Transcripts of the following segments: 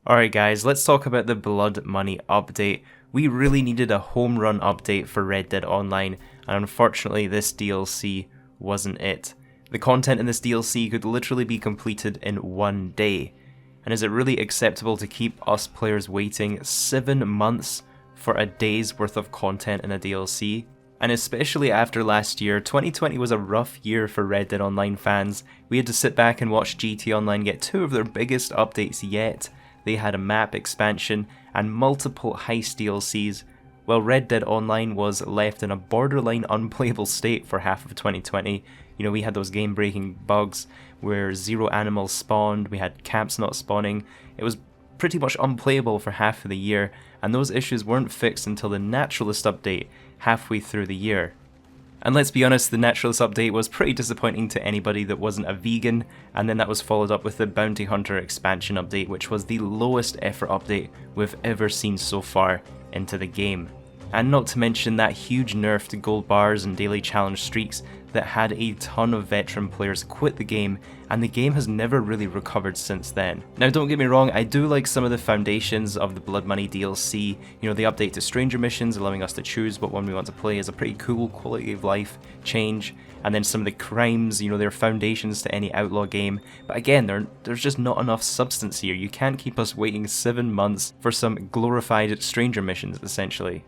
Alright guys, let's talk about the Blood Money update. We really needed a home run update for Red Dead Online, and unfortunately this DLC wasn't it. The content in this DLC could literally be completed in one day. And is it really acceptable to keep us players waiting 7 months for a day's worth of content in a DLC? And especially after last year, 2020 was a rough year for Red Dead Online fans. We had to sit back and watch GT Online get two of their biggest updates yet. They had a map expansion and multiple heist DLCs, while Red Dead Online was left in a borderline unplayable state for half of 2020. You know, we had those game-breaking bugs where zero animals spawned, we had camps not spawning. It was pretty much unplayable for half of the year, and those issues weren't fixed until the Naturalist update halfway through the year. And let's be honest, the Naturalist update was pretty disappointing to anybody that wasn't a vegan, and then that was followed up with the Bounty Hunter expansion update, which was the lowest effort update we've ever seen so far into the game. And not to mention that huge nerf to gold bars and daily challenge streaks that had a ton of veteran players quit the game, and the game has never really recovered since then. Now don't get me wrong, I do like some of the foundations of the Blood Money DLC. You know, the update to stranger missions allowing us to choose what one we want to play is a pretty cool quality of life change. And then some of the crimes, you know, they're foundations to any Outlaw game. But again, there's just not enough substance here. You can't keep us waiting 7 months for some glorified stranger missions, essentially.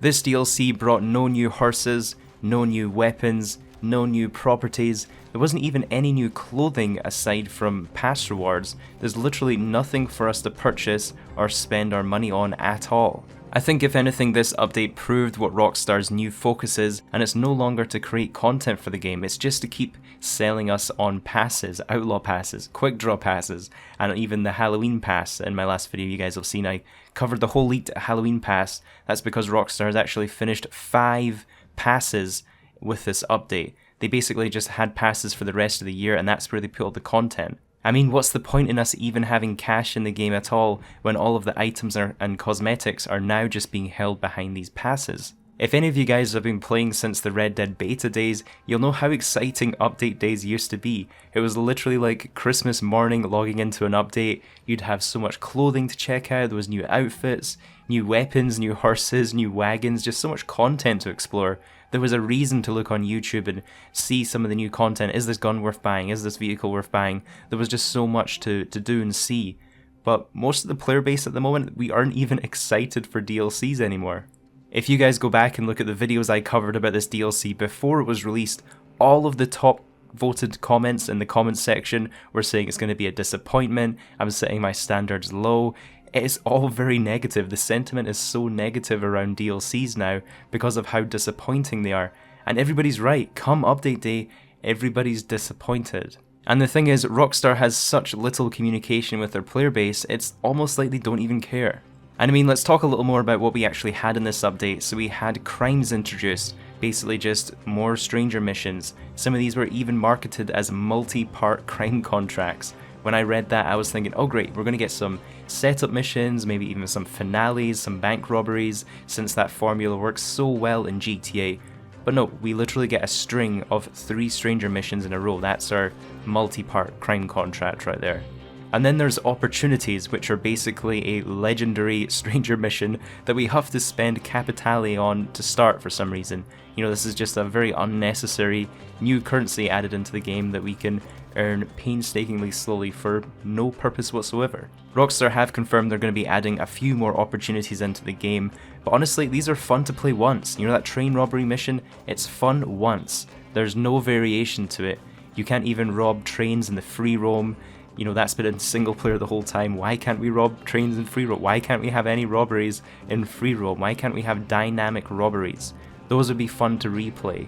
This DLC brought no new horses, no new weapons, no new properties. There wasn't even any new clothing aside from pass rewards. There's literally nothing for us to purchase or spend our money on at all. I think if anything, this update proved what Rockstar's new focus is, and it's no longer to create content for the game, it's just to keep selling us on passes, Outlaw passes, quick draw passes, and even the Halloween pass. In my last video you guys have seen, I covered the whole leaked Halloween pass. That's because Rockstar has actually finished 5 passes with this update. They basically just had passes for the rest of the year, and that's where they put all the content. I mean, what's the point in us even having cash in the game at all when all of the items and cosmetics are now just being held behind these passes? If any of you guys have been playing since the Red Dead beta days, you'll know how exciting update days used to be. It was literally like Christmas morning logging into an update. You'd have so much clothing to check out, there was new outfits, new weapons, new horses, new wagons, just so much content to explore. There was a reason to look on YouTube and see some of the new content. Is this gun worth buying? Is this vehicle worth buying? There was just so much to do and see. But most of the player base at the moment, we aren't even excited for DLCs anymore. If you guys go back and look at the videos I covered about this DLC before it was released, all of the top voted comments in the comments section were saying it's going to be a disappointment, I'm setting my standards low. It's all very negative. The sentiment is so negative around DLCs now because of how disappointing they are. And everybody's right, come update day, everybody's disappointed. And the thing is, Rockstar has such little communication with their player base, it's almost like they don't even care. And I mean, let's talk a little more about what we actually had in this update. So we had crimes introduced, basically just more stranger missions. Some of these were even marketed as multi-part crime contracts. When I read that, I was thinking, oh great, we're going to get some setup missions, maybe even some finales, some bank robberies, since that formula works so well in GTA. But no, we literally get a string of 3 stranger missions in a row. That's our multi-part crime contract right there. And then there's opportunities, which are basically a legendary stranger mission that we have to spend Capitale on to start for some reason. You know, this is just a very unnecessary new currency added into the game that we can earn painstakingly slowly for no purpose whatsoever. Rockstar have confirmed they're going to be adding a few more opportunities into the game, but honestly, these are fun to play once. You know, that train robbery mission, it's fun once. There's no variation to it. You can't even rob trains in the free roam. You know, that's been in single player the whole time. Why can't we rob trains in free roam? Why can't we have any robberies in free roam? Why can't we have dynamic robberies? Those would be fun to replay.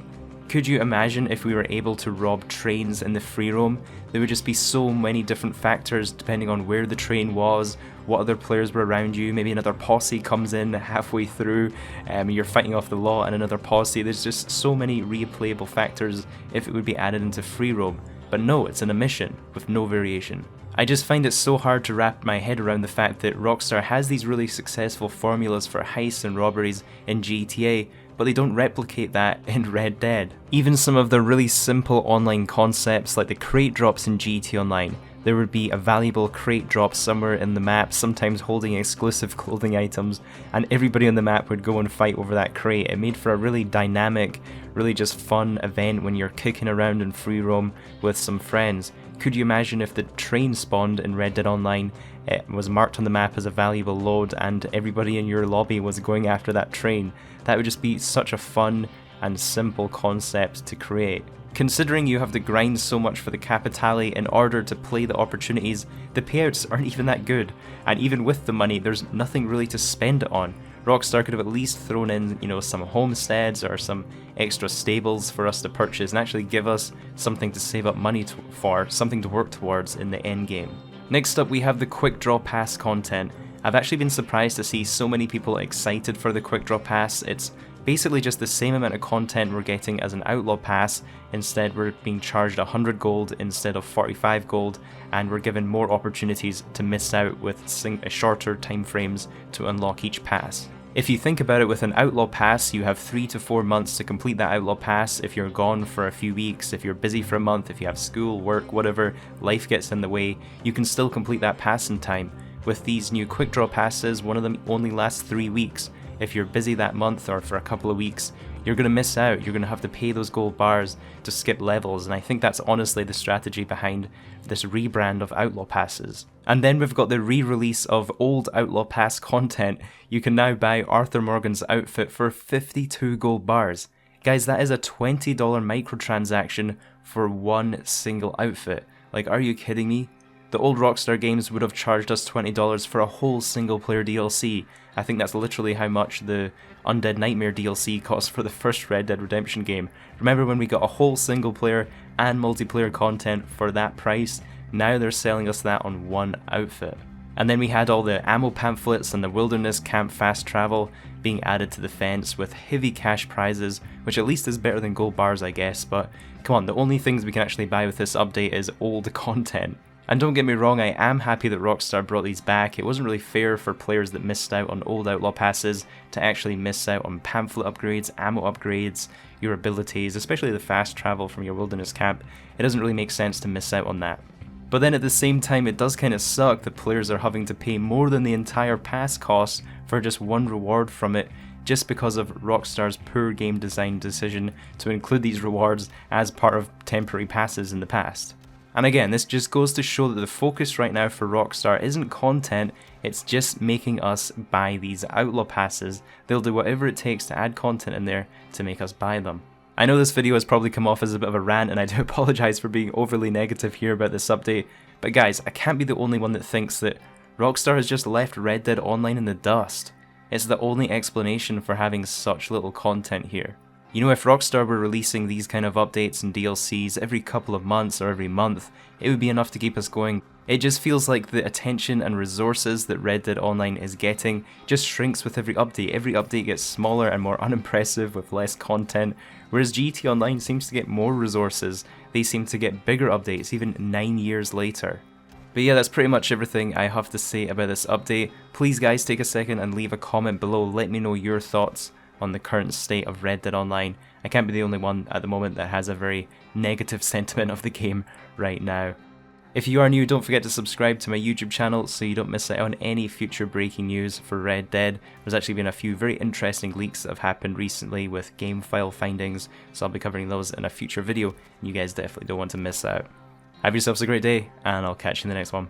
Could you imagine if we were able to rob trains in the free roam? There would just be so many different factors depending on where the train was, what other players were around you, maybe another posse comes in halfway through, you're fighting off the law and another posse. There's just so many replayable factors if it would be added into free roam. But no, it's in a mission with no variation. I just find it so hard to wrap my head around the fact that Rockstar has these really successful formulas for heists and robberies in GTA, but they don't replicate that in Red Dead. Even some of the really simple online concepts like the crate drops in GT Online, There would be a valuable crate drop somewhere in the map, sometimes holding exclusive clothing items, and everybody on the map would go and fight over that crate. It made for a really dynamic, really just fun event when you're kicking around in free roam with some friends. Could you imagine if the train spawned in Red Dead Online, it was marked on the map as a valuable load, and everybody in your lobby was going after that train? That would just be such a fun and simple concept to create. Considering you have to grind so much for the Capitale in order to play the opportunities, the payouts aren't even that good, and even with the money, there's nothing really to spend it on. Rockstar could have at least thrown in, some homesteads or some extra stables for us to purchase and actually give us something to save up money for, something to work towards in the end game. Next up, we have the Quick Draw Pass content. I've actually been surprised to see so many people excited for the Quick Draw Pass. It's basically just the same amount of content we're getting as an Outlaw Pass. Instead, we're being charged 100 gold instead of 45 gold, and we're given more opportunities to miss out with shorter time frames to unlock each pass. If you think about it, with an Outlaw Pass, you have 3 to 4 months to complete that Outlaw Pass. If you're gone for a few weeks, if you're busy for a month, if you have school, work, whatever, life gets in the way, you can still complete that pass in time. With these new Quick Draw Passes, one of them only lasts 3 weeks. If you're busy that month or for a couple of weeks, you're going to miss out. You're going to have to pay those gold bars to skip levels, and I think that's honestly the strategy behind this rebrand of Outlaw Passes. And then we've got the re-release of old Outlaw Pass content. You can now buy Arthur Morgan's outfit for 52 gold bars. Guys, that is a $20 microtransaction for one single outfit. Like, are you kidding me? The old Rockstar games would have charged us $20 for a whole single player DLC. I think that's literally how much the Undead Nightmare DLC cost for the first Red Dead Redemption game. Remember when we got a whole single player and multiplayer content for that price? Now they're selling us that on one outfit. And then we had all the ammo pamphlets and the wilderness camp fast travel being added to the fence with heavy cash prizes, which at least is better than gold bars, I guess, but come on, the only things we can actually buy with this update is old content. And don't get me wrong, I am happy that Rockstar brought these back. It wasn't really fair for players that missed out on old Outlaw Passes to actually miss out on pamphlet upgrades, ammo upgrades, your abilities, especially the fast travel from your wilderness camp. It doesn't really make sense to miss out on that. But then at the same time, it does kind of suck that players are having to pay more than the entire pass cost for just one reward from it, just because of Rockstar's poor game design decision to include these rewards as part of temporary passes in the past. And again, this just goes to show that the focus right now for Rockstar isn't content, it's just making us buy these Outlaw Passes. They'll do whatever it takes to add content in there to make us buy them. I know this video has probably come off as a bit of a rant, and I do apologise for being overly negative here about this update, but guys, I can't be the only one that thinks that Rockstar has just left Red Dead Online in the dust. It's the only explanation for having such little content here. You know, if Rockstar were releasing these kind of updates and DLCs every couple of months or every month, it would be enough to keep us going. It just feels like the attention and resources that Red Dead Online is getting just shrinks with every update. Every update gets smaller and more unimpressive with less content, whereas GT Online seems to get more resources. They seem to get bigger updates even 9 years later. But yeah, that's pretty much everything I have to say about this update. Please guys, take a second and leave a comment below. Let me know your thoughts on the current state of Red Dead Online. I can't be the only one at the moment that has a very negative sentiment of the game right now. If you are new, don't forget to subscribe to my YouTube channel so you don't miss out on any future breaking news for Red Dead. There's actually been a few very interesting leaks that have happened recently with game file findings, so I'll be covering those in a future video, and you guys definitely don't want to miss out. Have yourselves a great day, and I'll catch you in the next one.